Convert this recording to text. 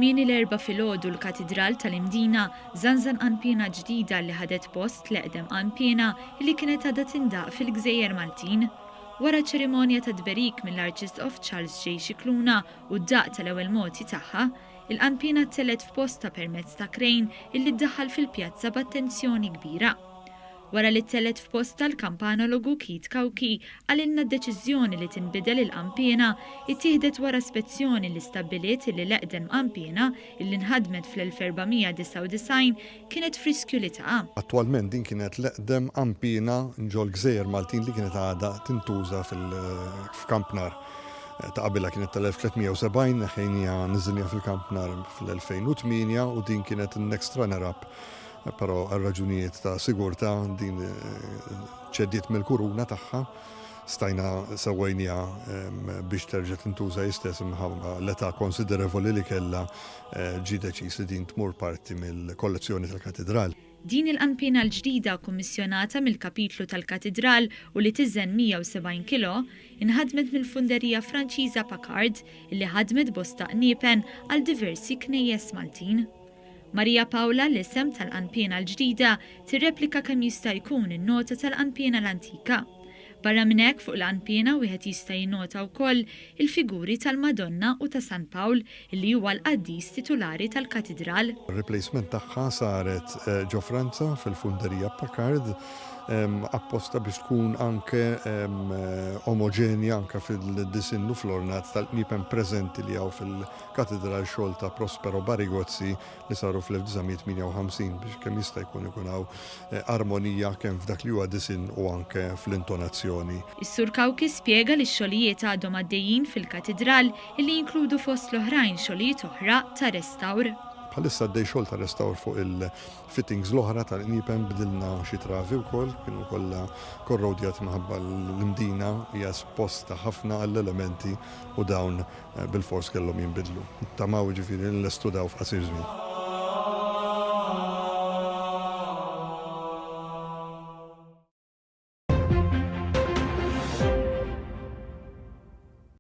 Kmieni l-erba filgħodu l-Katedral tal-Imdina żanżan qampina ġdida li ħadet post l-eqdem qampina li kienet għadha tindaq fil-Gżejjer Maltin. Wara ċerimonja ta' tberik mill-Arċisqof Charles J. Scicluna u d-daq tal-ewwel moti tagħha, il-qampina ttelet f'posta permezz ta' krejn illi ddaħħal fil-pjazza b'attenzjoni kbira. Wara li ttelet f'posta l-kampanologu Keith Kauki għalilna d-deċiżjoni li tinbidel il-qampina ittieħdet wara spezzjoni li stabbiliet li l-eqdem qampina illi nħadmet fl-1499 kienet friskju li taqa'. Attwalment din kienet l-eqdem qampina ġol Gżejjer Maltin li kienet għadha tintuża f'Kampnar. Ta' qabilha kienet tal-1370, ħejnija niżilja fil-Kampnar fl-2008 u din kienet in-next runner-up. Però għal-raġunijiet ta' sigurta din ċeddiet mill-kuruna tagħha stajna sewwejnija biex terġa' tintuża jistess imħabba l-età konsiderevoli li kellha ġie deċiż li din tmur parti mill-kollezzjoni tal-Katedral. Din il-qampina l-ġdida kummissjonata mill-kapitlu tal-Katedral u li tiżen 170 kilo inħadmet mill-funderija Franċiża Packard illi ħadmet bosta qniepen għal diversi knejjes Maltin. Maria Paola l-isem tal-qampina l-ġdida tirreplika kemm jista' jkun in-nota tal-qampina l-antika. Barra minn hekk fuq l-qampina wieħed jista' jinnota wkoll il-figuri tal-Madonna u ta' San Pawl li huwa l-qaddis titolari tal-Katedral. Ir-replacement tagħha saret ġo Franza fil-funderija Packard apposta biex tkun anke omogenja anke fil-disinnu fl-ornat tal-qniepen preżenti li hawn fil-Katedral xogħol ta' Prospero Barigozzi li saru fl-1958 biex kemm jista' jkun hawn armonija kemm f'dak li huwa disinn u anke fl-intonazzjoni. Is-Sur Kauki spjega li x-xogħlijiet għadhom għaddejjin fil-Katedral illi jinkludu fost l-oħrajn xogħlijiet oħra ta' restawr. Bħalissa għaddej xogħol ta' restawr fuq il-fittings l-oħra tal-qniepen bdilna xi travi wkoll, kienu kollha korrodjat minħabba l-imdina hija sposta ħafna għall-elementi u dawn bil-fors kellhom jinbidlu. Tamaw ġifieri nlestu daw f'qasir żmien.